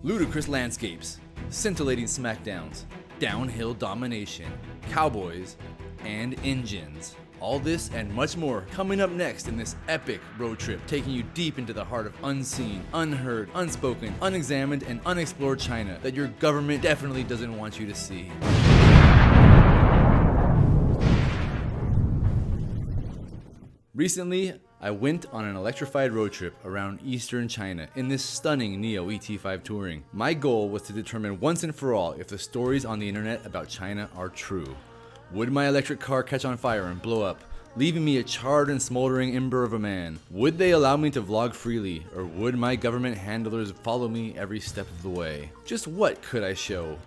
Ludicrous landscapes, scintillating smackdowns, downhill domination, cowboys, and engines. All this and much more coming up next in this epic road trip, taking you deep into the heart of unseen, unheard, unspoken, unexamined, and unexplored China that your government definitely doesn't want you to see. Recently, I went on an electrified road trip around eastern China in this stunning Neo ET5 touring. My goal was to determine once and for all if the stories on the internet about China are true. Would my electric car catch on fire and blow up, leaving me a charred and smoldering ember of a man? Would they allow me to vlog freely, or would my government handlers follow me every step of the way? Just what could I show?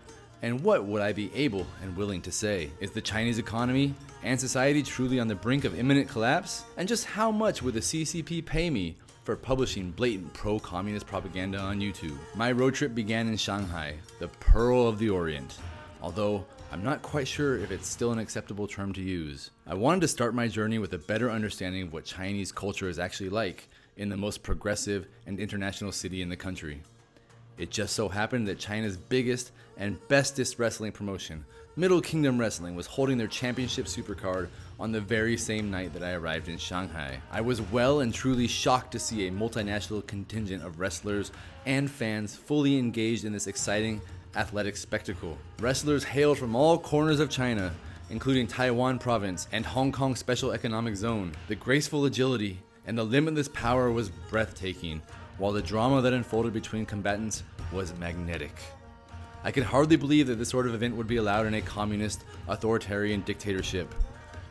And what would I be able and willing to say? Is the Chinese economy and society truly on the brink of imminent collapse? And just how much would the CCP pay me for publishing blatant pro-communist propaganda on YouTube? My road trip began in Shanghai, the Pearl of the Orient. Although I'm not quite sure if it's still an acceptable term to use. I wanted to start my journey with a better understanding of what Chinese culture is actually like in the most progressive and international city in the country. It just so happened that China's biggest and bestest wrestling promotion, Middle Kingdom Wrestling, was holding their championship supercard on the very same night that I arrived in Shanghai. I was well and truly shocked to see a multinational contingent of wrestlers and fans fully engaged in this exciting athletic spectacle. Wrestlers hailed from all corners of China, including Taiwan Province and Hong Kong Special Economic Zone. The graceful agility and the limitless power was breathtaking, while the drama that unfolded between combatants was magnetic. I could hardly believe that this sort of event would be allowed in a communist, authoritarian dictatorship.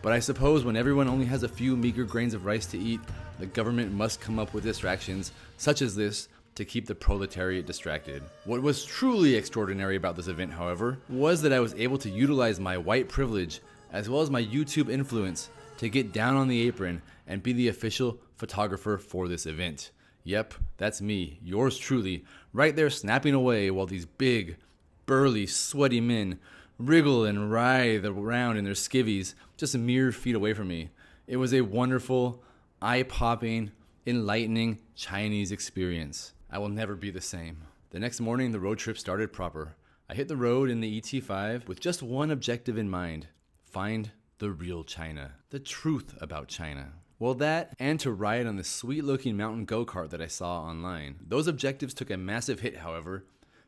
But I suppose when everyone only has a few meager grains of rice to eat, the government must come up with distractions, such as this, to keep the proletariat distracted. What was truly extraordinary about this event, however, was that I was able to utilize my white privilege as well as my YouTube influence to get down on the apron and be the official photographer for this event. Yep, that's me, yours truly, right there snapping away while these big, burly, sweaty men wriggle and writhe around in their skivvies just a mere feet away from me. It was a wonderful, eye-popping, enlightening Chinese experience. I will never be the same. The next morning, the road trip started proper. I hit the road in the ET5 with just one objective in mind: find the real China, the truth about China. Well, that, and to ride on the sweet-looking mountain go-kart that I saw online. Those objectives took a massive hit, however,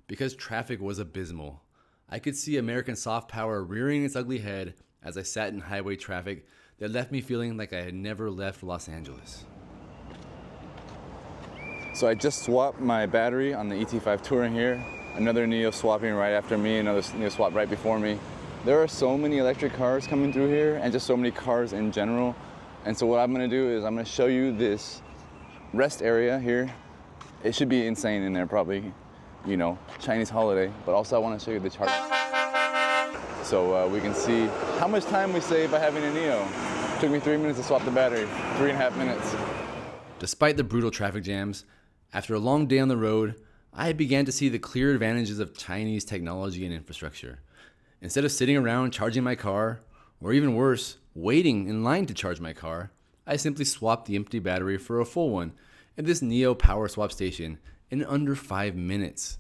because traffic was abysmal. I could see American soft power rearing its ugly head as I sat in highway traffic that left me feeling like I had never left Los Angeles. So I just swapped my battery on the ET5 Touring here. Another Neo swapping right after me, another Neo swap right before me. There are so many electric cars coming through here and just so many cars in general. And so what I'm gonna do is I'm gonna show you this rest area here. It should be insane in there probably, you know, Chinese holiday, but also I wanna show you the chart. So we can see how much time we save by having a Neo. It took me 3 minutes to swap the battery, 3.5 minutes. Despite the brutal traffic jams, after a long day on the road, I began to see the clear advantages of Chinese technology and infrastructure. Instead of sitting around charging my car, or even worse, waiting in line to charge my car, I simply swapped the empty battery for a full one at this Neo power swap station in under 5 minutes.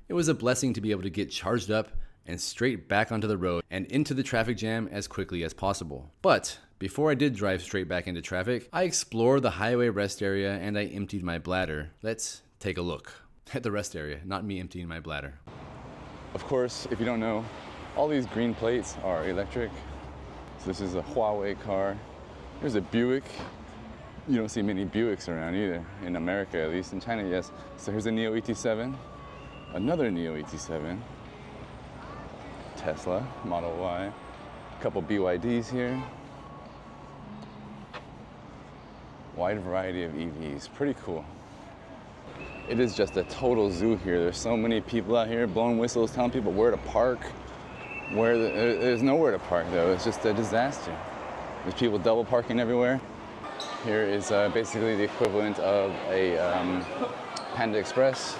It was a blessing to be able to get charged up and straight back onto the road and into the traffic jam as quickly as possible. But before I did drive straight back into traffic, I explored the highway rest area and I emptied my bladder. Let's take a look at the rest area, not me emptying my bladder. Of course, if you don't know, all these green plates are electric. So this is a Huawei car. There's a Buick. You don't see many Buicks around either, in America at least. In China, yes. So here's a Neo ET7, another Neo ET7, Tesla Model Y, a couple BYDs here. Wide variety of EVs, pretty cool. It is just a total zoo here. There's so many people out here blowing whistles, telling people where to park. There's nowhere to park though, it's just a disaster. There's people double parking everywhere. Here is basically the equivalent of a Panda Express.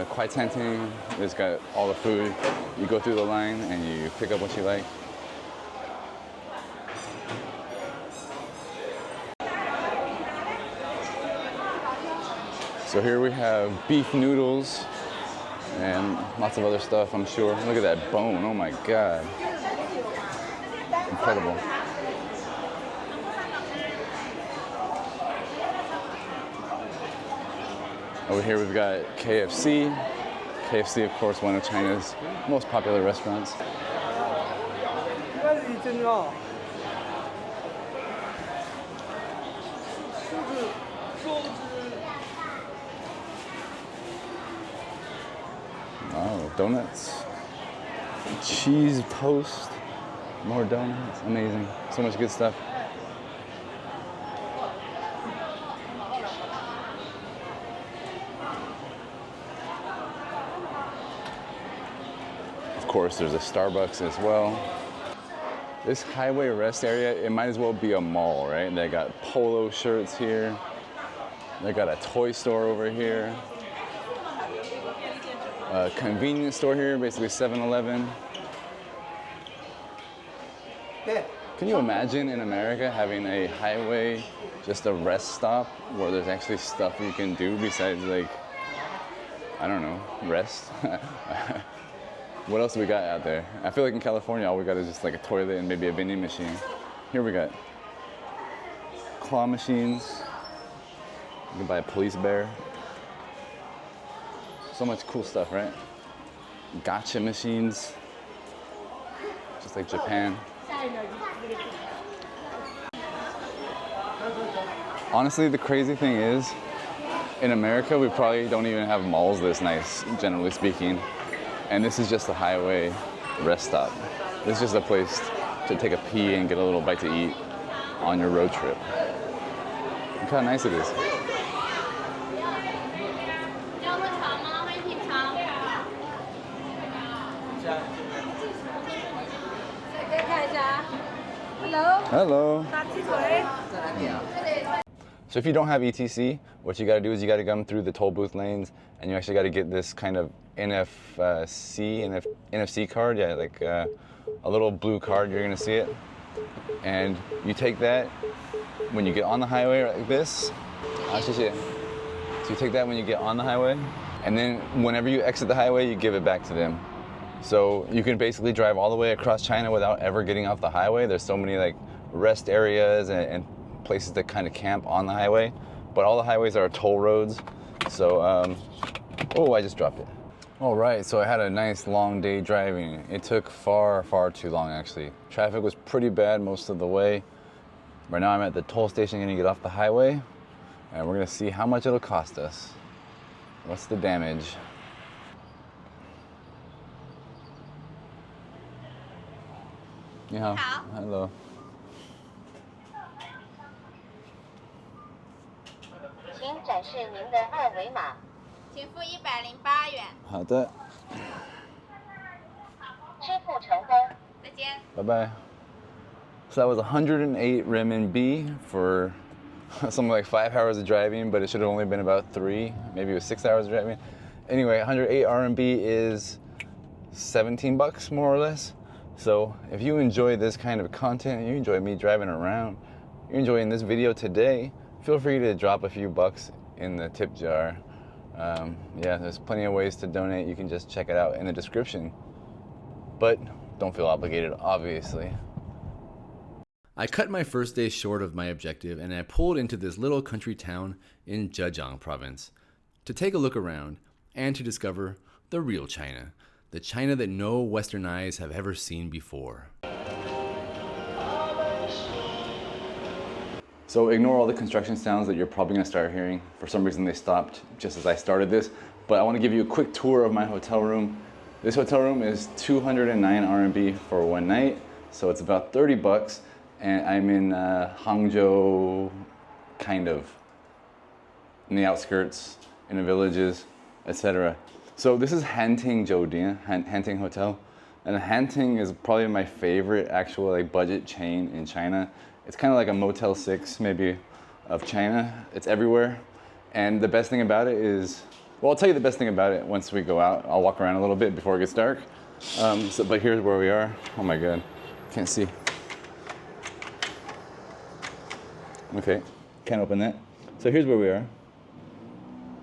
Quite tempting. It's got all the food. You go through the line and you pick up what you like. So here we have beef noodles And lots of other stuff, I'm sure. Look at that bone, oh my God. Incredible. Over here we've got KFC. KFC, of course, one of China's most popular restaurants. Oh, donuts. Cheese toast. More donuts. Amazing. So much good stuff. Of course, there's a Starbucks as well. This highway rest area, it might as well be a mall, right? They got polo shirts here. They got a toy store over here. A convenience store here, basically 7-Eleven. Can you imagine in America having a highway, just a rest stop, where there's actually stuff you can do besides, like, I don't know, rest? What else do we got out there? I feel like in California, all we got is just like a toilet and maybe a vending machine. Here we got claw machines. You can buy a police bear. So much cool stuff, right? Gotcha machines. Just like Japan. Honestly, the crazy thing is, in America, we probably don't even have malls this nice, generally speaking. And this is just a highway rest stop. This is just a place to take a pee and get a little bite to eat on your road trip. Look how nice it is. Hello. So if you don't have ETC, what you got to do is you got to come through the toll booth lanes, and you actually got to get this kind of NFC card, yeah, like a little blue card. You're gonna see it, and you take that when you get on the highway like this. So you take that when you get on the highway, and then whenever you exit the highway, you give it back to them. So you can basically drive all the way across China without ever getting off the highway. There's so many like rest areas and places to kind of camp on the highway, but all the highways are toll roads. So, oh, I just dropped it. All right, so I had a nice long day driving. It took far, far too long actually. Traffic was pretty bad most of the way. Right now I'm at the toll station gonna get off the highway, and we're gonna see how much it'll cost us. What's the damage? Yeah. Hello. 请展示您的二维码。请付108元。好的。支付成功。再见。Bye bye. So that was 108 renminbi for something like 5 hours of driving, but it should have only been about 3, maybe it was 6 hours of driving. Anyway, 108 RMB is 17 bucks more or less. So if you enjoy this kind of content, you enjoy me driving around, you're enjoying this video today, feel free to drop a few bucks in the tip jar. Yeah, there's plenty of ways to donate. You can just check it out in the description. But don't feel obligated, obviously. I cut my first day short of my objective, and I pulled into this little country town in Zhejiang province to take a look around and to discover the real China, the China that no Western eyes have ever seen before. So ignore all the construction sounds that you're probably gonna start hearing. For some reason they stopped just as I started this, but I wanna give you a quick tour of my hotel room. This hotel room is 209 RMB for one night, so it's about 30 bucks, and I'm in Hangzhou, kind of, in the outskirts, in the villages, etc. So this is Hanting Zhoudian, Hanting Hotel, and Hanting is probably my favorite actual like budget chain in China. It's kind of like a Motel 6 maybe of China. It's everywhere, and the best thing about it is, well, I'll tell you the best thing about it once we go out. I'll walk around a little bit before it gets dark. But here's where we are. Oh my God, can't see. Okay, can't open that. So here's where we are.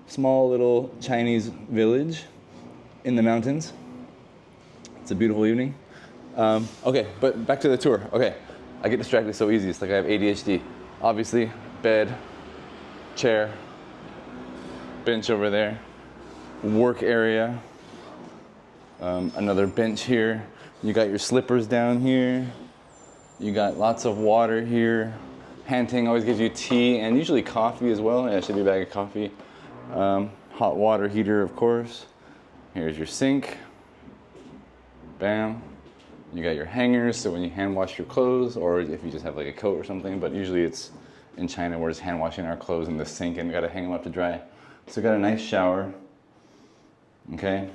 Small little Chinese village. in the mountains. It's a beautiful evening. Okay, but back to the tour. Okay, I get distracted so easy. It's like I have ADHD. Obviously, bed, chair, bench over there, work area, another bench here. You got your slippers down here. You got lots of water here. Hanting always gives you tea and usually coffee as well. Yeah, it should be a bag of coffee. Hot water heater, of course. Here's your sink. Bam. You got your hangers, so when you hand wash your clothes, or if you just have like a coat or something, but usually it's in China, we're just hand washing our clothes in the sink and we gotta hang them up to dry. So got a nice shower, okay?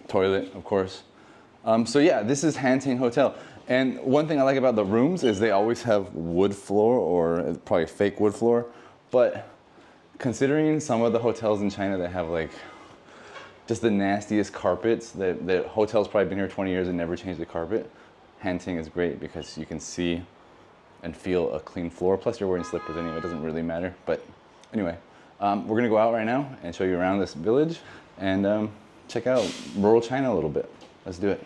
Toilet, of course. So yeah, this is Hanting Hotel. And one thing I like about the rooms is they always have wood floor, or probably fake wood floor. But considering some of the hotels in China that have like just the nastiest carpets, the hotel's probably been here 20 years and never changed the carpet. Hanting is great because you can see and feel a clean floor. Plus you're wearing slippers anyway, it doesn't really matter. But anyway, we're gonna go out right now and show you around this village and check out rural China a little bit. Let's do it.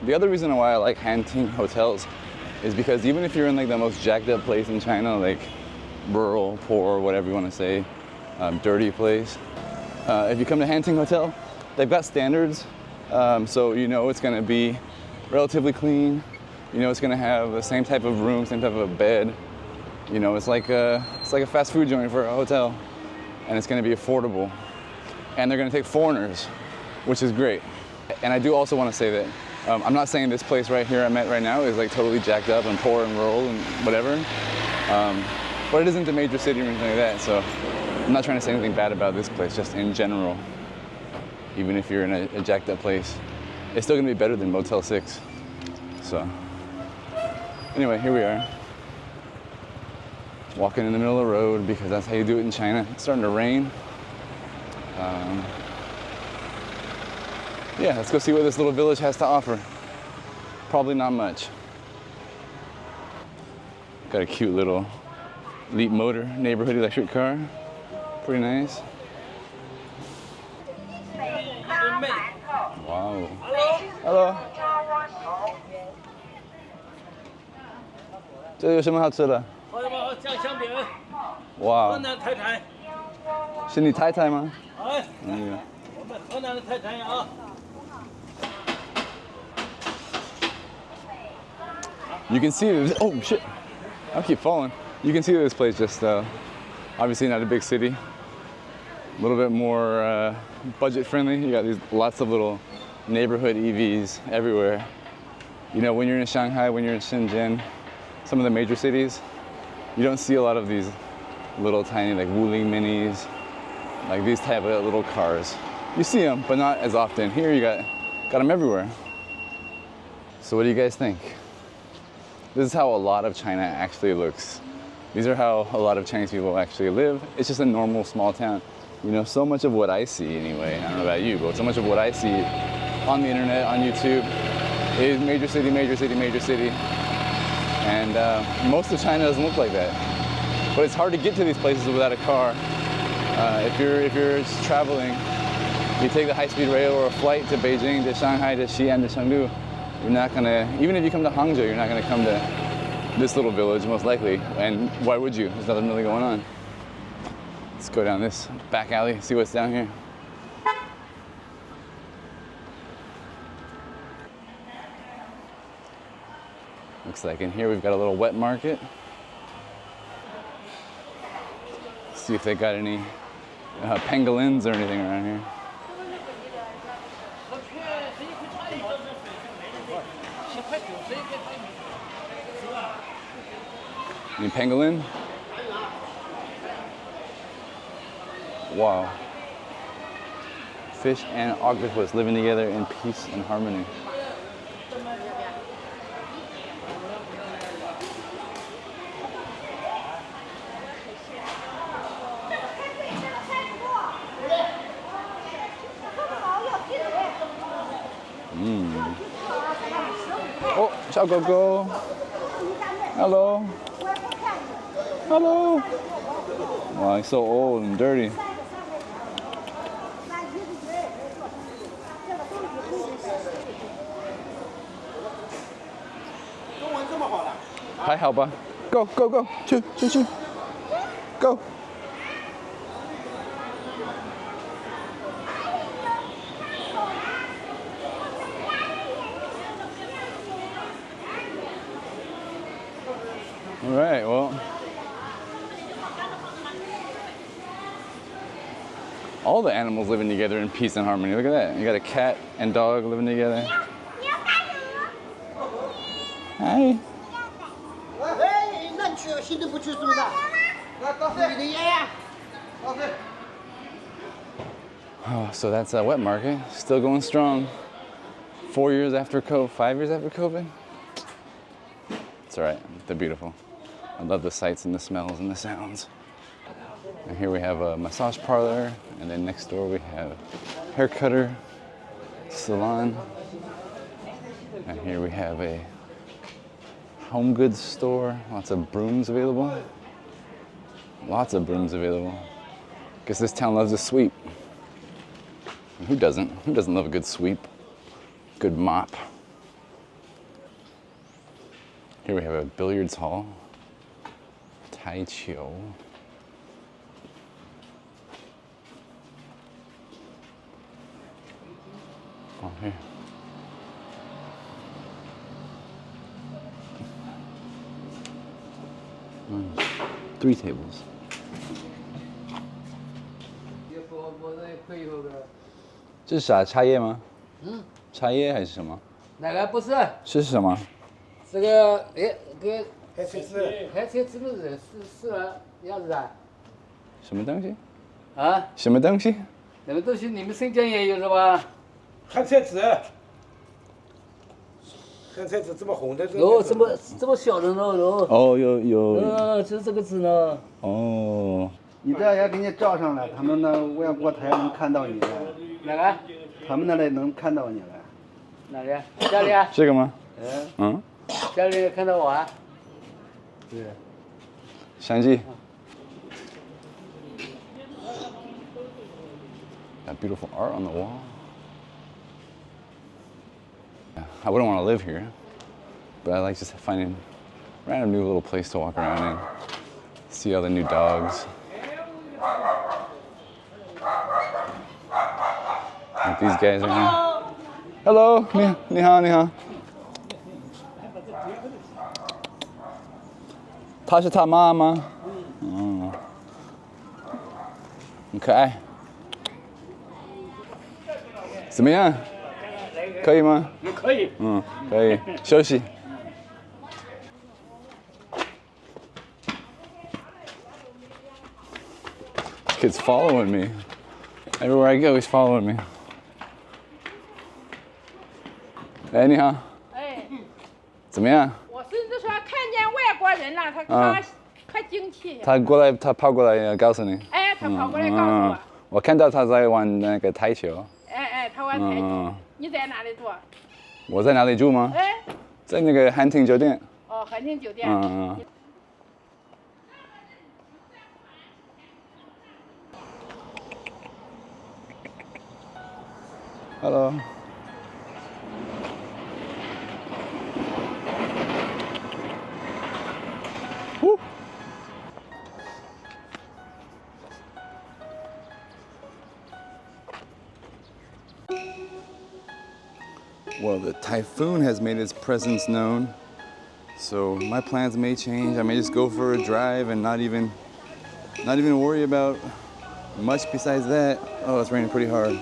The other reason why I like Hanting hotels is because even if you're in like the most jacked up place in China, like rural, poor, whatever you want to say, dirty place, if you come to Hanting Hotel, they've got standards, so you know it's going to be relatively clean. You know it's going to have the same type of room, same type of bed. You know it's like a fast food joint for a hotel, and it's going to be affordable. And they're going to take foreigners, which is great. And I do also want to say that I'm not saying this place right here I'm at right now is like totally jacked up and poor and rural and whatever, but it isn't a major city or anything like that, so I'm not trying to say anything bad about this place, just in general. Even if you're in a jacked up place, it's still gonna be better than Motel 6. So, anyway, here we are. Walking in the middle of the road because that's how you do it in China. It's starting to rain. Yeah, let's go see what this little village has to offer. Probably not much. Got a cute little Leap Motor neighborhood electric car. Pretty nice. Wow. Hello. 这有什么好吃的？酱香饼。哇。河南太太。是你太太吗？哎。那个。我们河南的太太啊。 You can see this, oh shit, I keep falling. You can see this place just, obviously not a big city. A little bit more budget friendly. You got these lots of little neighborhood EVs everywhere. You know, when you're in Shanghai, when you're in Shenzhen, some of the major cities, you don't see a lot of these little tiny like Wuling minis, like these type of little cars. You see them, but not as often. Here you got them everywhere. So what do you guys think? This is how a lot of China actually looks. These are how a lot of Chinese people actually live. It's just a normal small town. You know, so much of what I see anyway, I don't know about you, but so much of what I see on the internet, on YouTube, is major city, major city, major city. And most of China doesn't look like that. But it's hard to get to these places without a car. If you're traveling, you take the high-speed rail or a flight to Beijing, to Shanghai, to Xi'an, to Chengdu, you're not gonna, even if you come to Hangzhou, you're not gonna come to this little village, most likely. And why would you? There's nothing really going on. Let's go down this back alley, see what's down here. Looks like in here we've got a little wet market. See if they got any pangolins or anything around here. Any pangolin? Wow. Fish and octopus living together in peace and harmony. Oh, 小狗狗. Hello. Hello. Wow, he's so old and dirty. 还好吧 ？Go go go， 去去去 ，Go。All right, well, all the animals living together in peace and harmony. Look at that. You got a cat and dog living together. Hi. Oh, so that's a wet market. Still going strong. 4 years after COVID, 5 years after COVID. It's all right. They're beautiful. I love the sights and the smells and the sounds. And here we have a massage parlor, and then next door we have hair cutter, salon. And here we have a home goods store. Lots of brooms available. Lots of brooms available. Guess this town loves a sweep. And who doesn't? Who doesn't love a good sweep? Good mop. Here we have a billiards hall. Tai Chiu. Oh, here. Mm. 3 tables. 这是啥茶叶吗？茶叶还是什么？那个不是，是什么？这个哎，跟海菜籽的是样子啊？什么东西？啊？什么东西？那个东西你们新疆也有是吧？海菜籽，海菜籽这么红的。有这么小的肉。哦，有。就是这个籽呢。哦。你这要给你照上来，他们那外国台能看到你的。哪个？他们那里能看到你了。哪里？家里啊？这个吗？嗯。家里看到我啊？对。相机。That beautiful art on the wall. I wouldn't want to live here, but I like just finding a random new little place to walk around in, see all the new dogs. Like these guys are here. Hello, 你好。她是她妈吗？嗯，很可爱。怎么样？可以吗？可以。可以。休息。This kid's following me. Everywhere I go, he's following me. 哎，你好。哎，怎么样？我甚至说看见外国人了，他可惊奇。他跑过来告诉你。哎，他跑过来告诉我。我看到他在玩那个台球。他玩台球。你在哪里住？我在哪里住吗？哎，在那个汉庭酒店。哦，汉庭酒店。Hello. Woo. Well, the typhoon has made its presence known, so my plans may change. I may just go for a drive and not even worry about much besides that. Oh, it's raining pretty hard.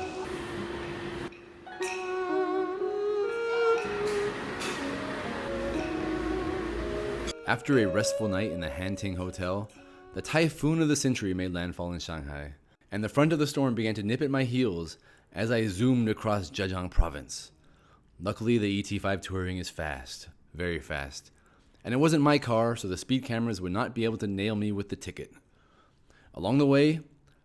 After a restful night in the Hanting Hotel, the typhoon of the century made landfall in Shanghai, and the front of the storm began to nip at my heels as I zoomed across Zhejiang province. Luckily, the ET5 Touring is fast, very fast, and it wasn't my car, so the speed cameras would not be able to nail me with the ticket. Along the way,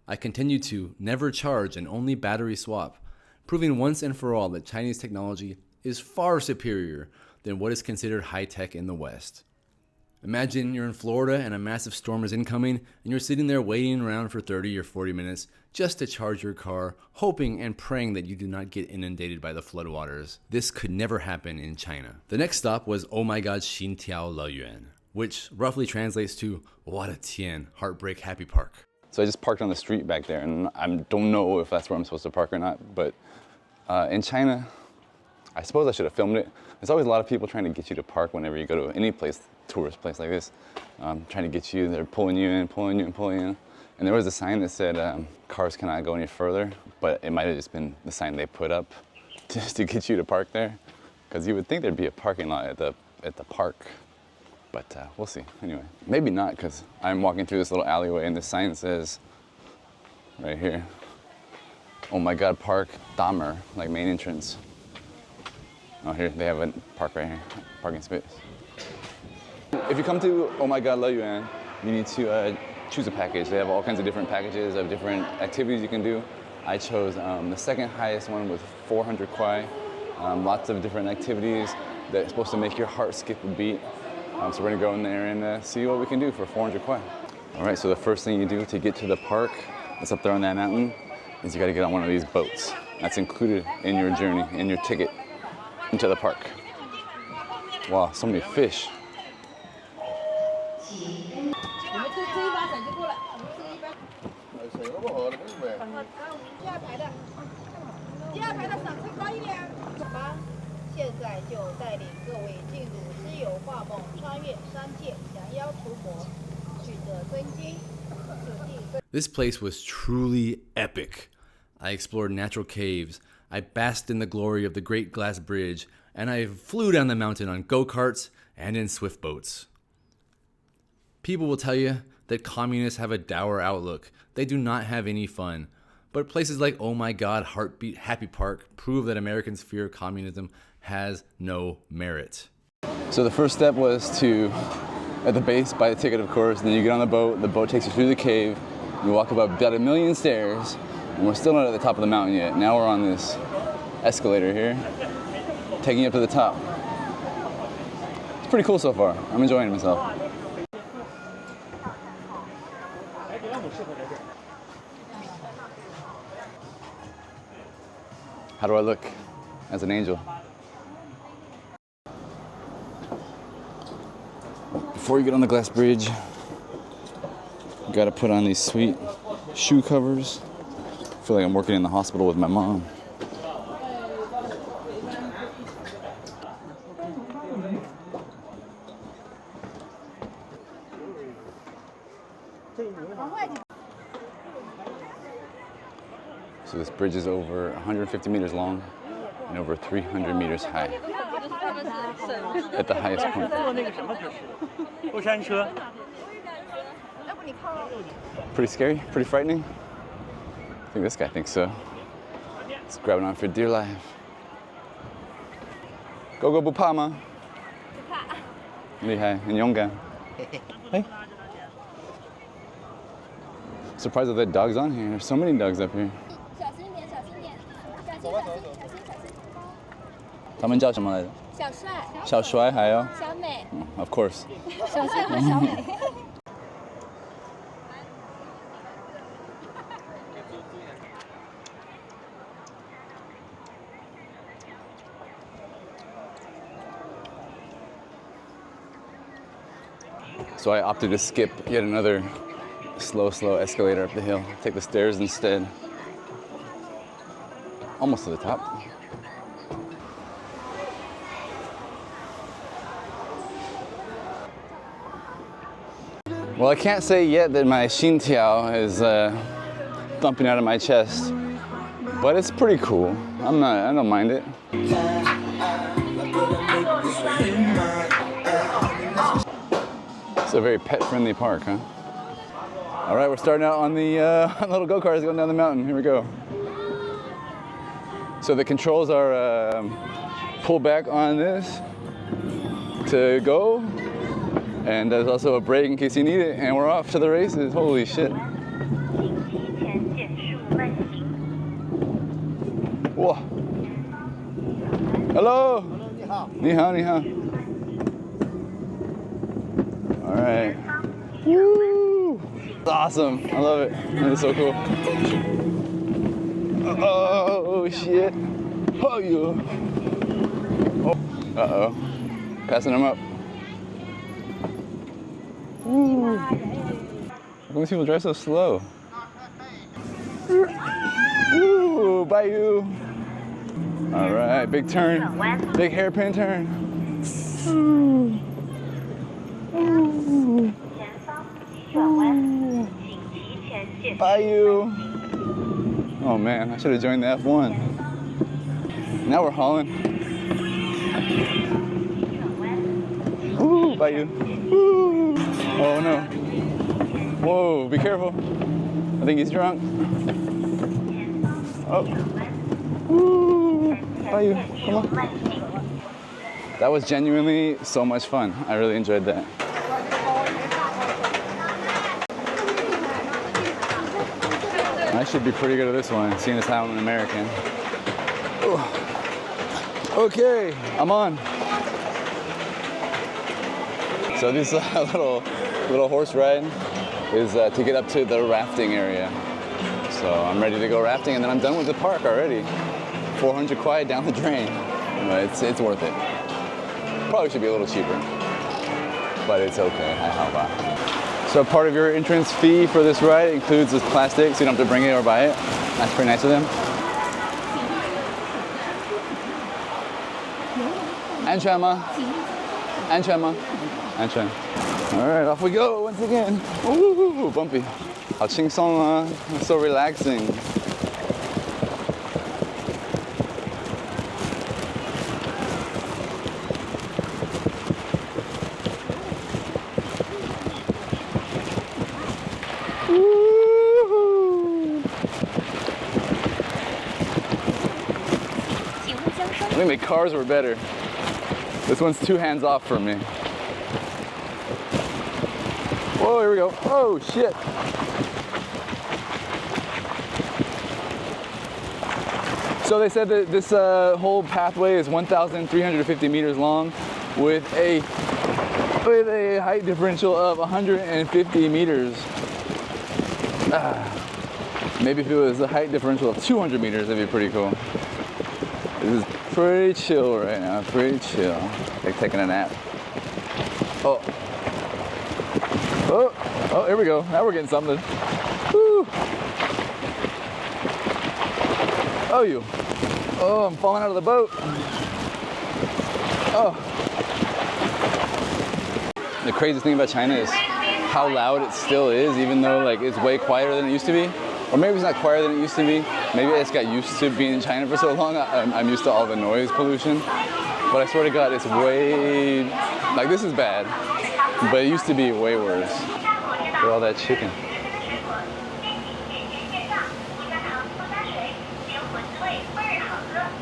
I continued to never charge and only battery swap, proving once and for all that Chinese technology is far superior than what is considered high-tech in the West. Imagine you're in Florida and a massive storm is incoming and you're sitting there waiting around for 30 or 40 minutes just to charge your car, hoping and praying that you do not get inundated by the floodwaters. This could never happen in China. The next stop was Oh My God Xintiao Leyuan, which roughly translates to What a Tian, Heartbreak Happy Park. So I just parked on the street back there, and I don't know if that's where I'm supposed to park or not, but in China, I suppose I should have filmed it. There's always a lot of people trying to get you to park whenever you go to any place, tourist place like this, trying to get you, they're pulling you in, pulling you in, pulling you in. And there was a sign that said cars cannot go any further, but it might have just been the sign they put up just to get you to park there. Because you would think there'd be a parking lot at the park, but we'll see. Anyway, maybe not, because I'm walking through this little alleyway and the sign says, right here, Oh My God Park, Damer, like main entrance. Oh, here, they have a park right here, parking space. If you come to Oh My God Leyuan, you need to choose a package. They have all kinds of different packages of different activities you can do. I chose the second highest one with 400 kwai. Lots of different activities that are supposed to make your heart skip a beat. So we're gonna go in there and see what we can do for 400 kwai. All right, so the first thing you do to get to the park that's up there on that mountain is you gotta get on one of these boats. That's included in your journey, in your ticket into the park. Wow, so many fish. This place was truly epic. I explored natural caves, I basked in the glory of the Great Glass Bridge, and I flew down the mountain on go-karts and in swift boats. People will tell you that communists have a dour outlook. They do not have any fun. But places like Oh My God Heartbeat Happy Park prove that Americans' fear of communism has no merit. So the first step was to, at the base, buy a ticket, of course, and then you get on the boat takes you through the cave, you walk up about 1,000,000 stairs, and we're still not at the top of the mountain yet. Now we're on this escalator here, taking you up to the top. It's pretty cool so far. I'm enjoying myself. How do I look as an angel? Before you get on the glass bridge, you gotta put on these sweet shoe covers. I feel like I'm working in the hospital with my mom. So this bridge is over 150 meters long and over 300 meters high. At the highest point. Pretty scary? Pretty frightening? I think this guy thinks so. He's grabbing on for dear life. Go go 不怕吗? 厉害，很勇敢。Hey. Surprised that there are dogs on here. There's so many dogs up here. 他们叫什么来着？小帅。小帅还有？小美。Of course. 小帅和小美。So I opted to skip yet another slow escalator up the hill. Take the stairs instead. Almost to the top. Well, I can't say yet that my Xintiao is thumping out of my chest, but it's pretty cool. I don't mind it. It's a very pet-friendly park, huh? All right, we're starting out on the little go-karts going down the mountain. Here we go. So the controls are pull back on this to go, and there's also a brake in case you need it, and we're off to the races. Holy shit. Whoa. Hello. 你好，你好。right. Woo! Awesome. I love it. It's so cool. Oh, shit. Oh, you. Oh. Uh-oh. Passing them up. Woo. How come people drive so slow? Ooh, bayou. All right, big turn. Big hairpin turn. Ooh. Ooh. Ooh. Bayou. Oh man, I should have joined the F1. Now we're hauling. Ooh, bayou. Ooh. Oh no. Whoa, be careful. I think he's drunk. Oh. Ooh. Bayou, come on. That was genuinely so much fun. I really enjoyed that. I should be pretty good at this one, seeing as how I'm an American. Ooh. Okay, I'm on. So this little horse ride is to get up to the rafting area. So I'm ready to go rafting, and then I'm done with the park already. 400 quiet down the drain. It's worth it. Probably should be a little cheaper, but it's okay. So part of your entrance fee for this ride includes this plastic, so you don't have to bring it or buy it. That's pretty nice of them. 安全吗？安全吗？安全。All right, off we go once again. Ooh, bumpy. 好轻松啊 so relaxing. I think the cars were better. This one's 2 hands off from me. Whoa, here we go. Oh, shit. So they said that this whole pathway is 1,350 meters long with a height differential of 150 meters. Maybe if it was a height differential of 200 meters, that'd be pretty cool. This is pretty chill right now, pretty chill. Like taking a nap. Oh, here we go. Now we're getting something. Woo. Oh, you. Oh, I'm falling out of the boat. Oh. The craziest thing about China is how loud it still is, even though like it's way quieter than it used to be. Or maybe it's not quieter than it used to be. Maybe I just got used to being in China for so long. I'm used to all the noise pollution. But I swear to God, it's way, like this is bad. But it used to be way worse. Look at all that chicken.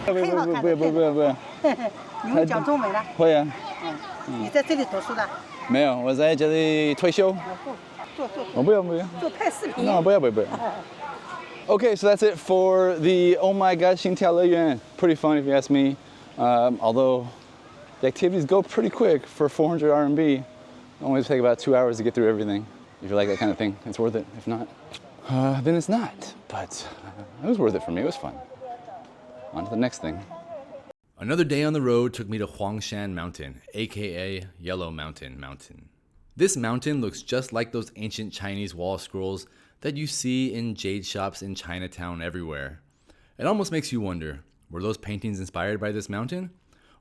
Wait. 你会讲中文了？会啊。你在这里读书的？没有，我在这里退休。我不要。做拍视频。No, 不要。Okay, so that's it for the Oh My God 心跳乐园. Pretty fun if you ask me. Although the activities go pretty quick for 400 RMB. It only take about 2 hours to get through everything. If you like that kind of thing, it's worth it. If not, then it's not. But it was worth it for me. It was fun. On to the next thing. Another day on the road took me to Huangshan Mountain, aka Yellow Mountain. This mountain looks just like those ancient Chinese wall scrolls that you see in jade shops in Chinatown everywhere. It almost makes you wonder, were those paintings inspired by this mountain?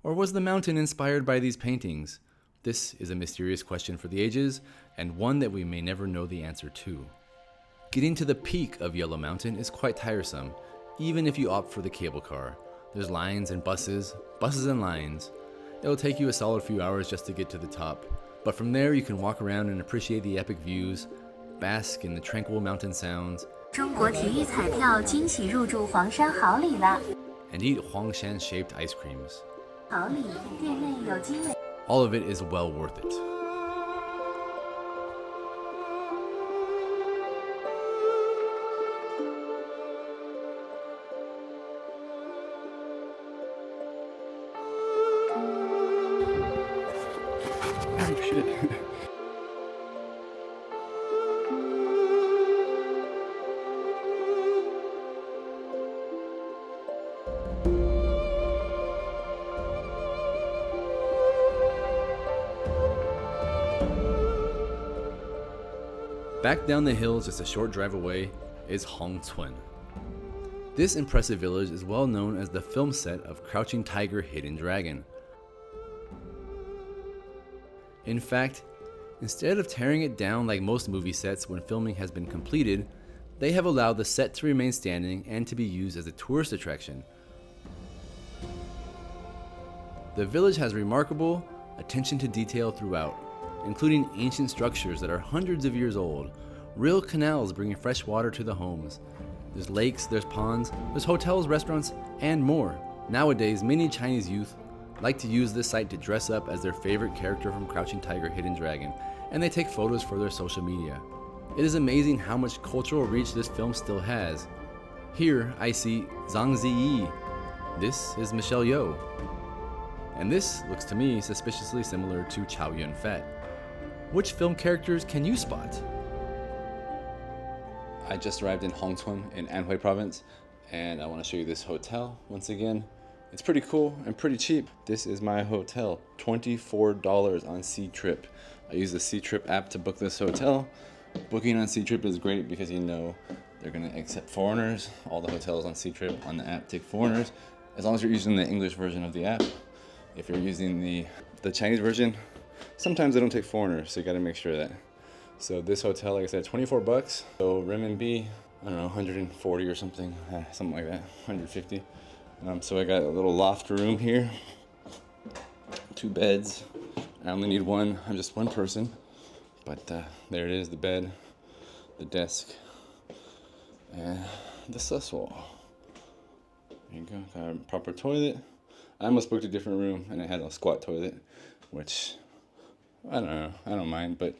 Or was the mountain inspired by these paintings? This is a mysterious question for the ages, and one that we may never know the answer to. Getting to the peak of Yellow Mountain is quite tiresome, even if you opt for the cable car. There's lines and buses and lines. It'll take you a solid few hours just to get to the top, but from there you can walk around and appreciate the epic views, bask in the tranquil mountain sounds, 中国体育彩票惊喜入驻黄山好礼了 and eat Huangshan-shaped ice creams. 好礼店内有机会 All of it is well worth it. Oh, shit. Back down the hills just a short drive away is Hongcun. This impressive village is well known as the film set of Crouching Tiger, Hidden Dragon. In fact, instead of tearing it down like most movie sets when filming has been completed, they have allowed the set to remain standing and to be used as a tourist attraction. The village has remarkable attention to detail throughout, including ancient structures that are hundreds of years old, real canals bringing fresh water to the homes. There's lakes, there's ponds, there's hotels, restaurants, and more. Nowadays, many Chinese youth like to use this site to dress up as their favorite character from Crouching Tiger, Hidden Dragon, and they take photos for their social media. It is amazing how much cultural reach this film still has. Here, I see Zhang Ziyi. This is Michelle Yeoh. And this looks to me suspiciously similar to Chow Yun-fat. Which film characters can you spot? I just arrived in Hongcun in Anhui province, and I want to show you this hotel once again. It's pretty cool and pretty cheap. This is my hotel, $24 on Ctrip. I use the Ctrip app to book this hotel. Booking on Ctrip is great because you know they're gonna accept foreigners. All the hotels on Ctrip on the app take foreigners, as long as you're using the English version of the app. If you're using the Chinese version, sometimes they don't take foreigners, so you gotta make sure of that. So this hotel, like I said, 24 bucks. So renminbi, I don't know, 140 or something, something like that, 150. So I got a little loft room here, 2 beds. I only need one, I'm just one person. But there it is, the bed, the desk, and the susswall. There you go, got a proper toilet. I almost booked a different room and it had a squat toilet, which, I don't know, I don't mind, but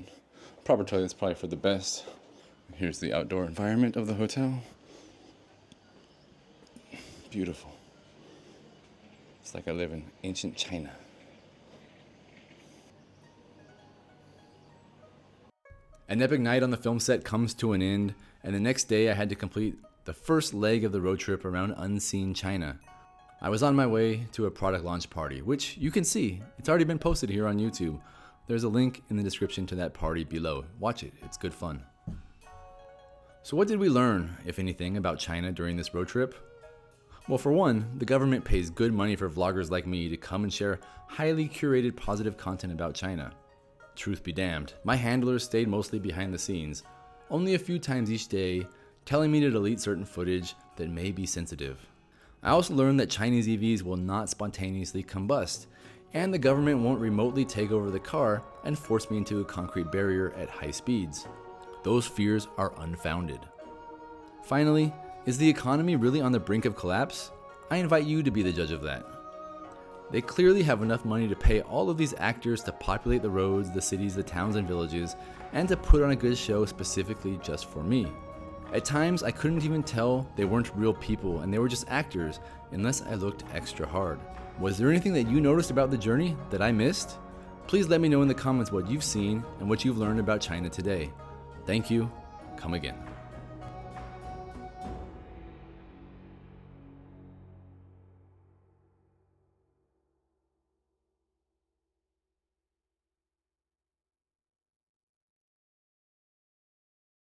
proper toilet's probably for the best. Here's the outdoor environment of the hotel. Beautiful. It's like I live in ancient China. An epic night on the film set comes to an end, and the next day I had to complete the first leg of the road trip around unseen China. I was on my way to a product launch party, which you can see. It's already been posted here on YouTube. There's a link in the description to that party below. Watch it, it's good fun. So what did we learn, if anything, about China during this road trip? Well, for one, the government pays good money for vloggers like me to come and share highly curated positive content about China. Truth be damned, my handlers stayed mostly behind the scenes, only a few times each day, telling me to delete certain footage that may be sensitive. I also learned that Chinese EVs will not spontaneously combust, and the government won't remotely take over the car and force me into a concrete barrier at high speeds. Those fears are unfounded. Finally, is the economy really on the brink of collapse? I invite you to be the judge of that. They clearly have enough money to pay all of these actors to populate the roads, the cities, the towns, and villages, and to put on a good show specifically just for me. At times, I couldn't even tell they weren't real people and they were just actors unless I looked extra hard. Was there anything that you noticed about the journey that I missed? Please let me know in the comments what you've seen and what you've learned about China today. Thank you. Come again.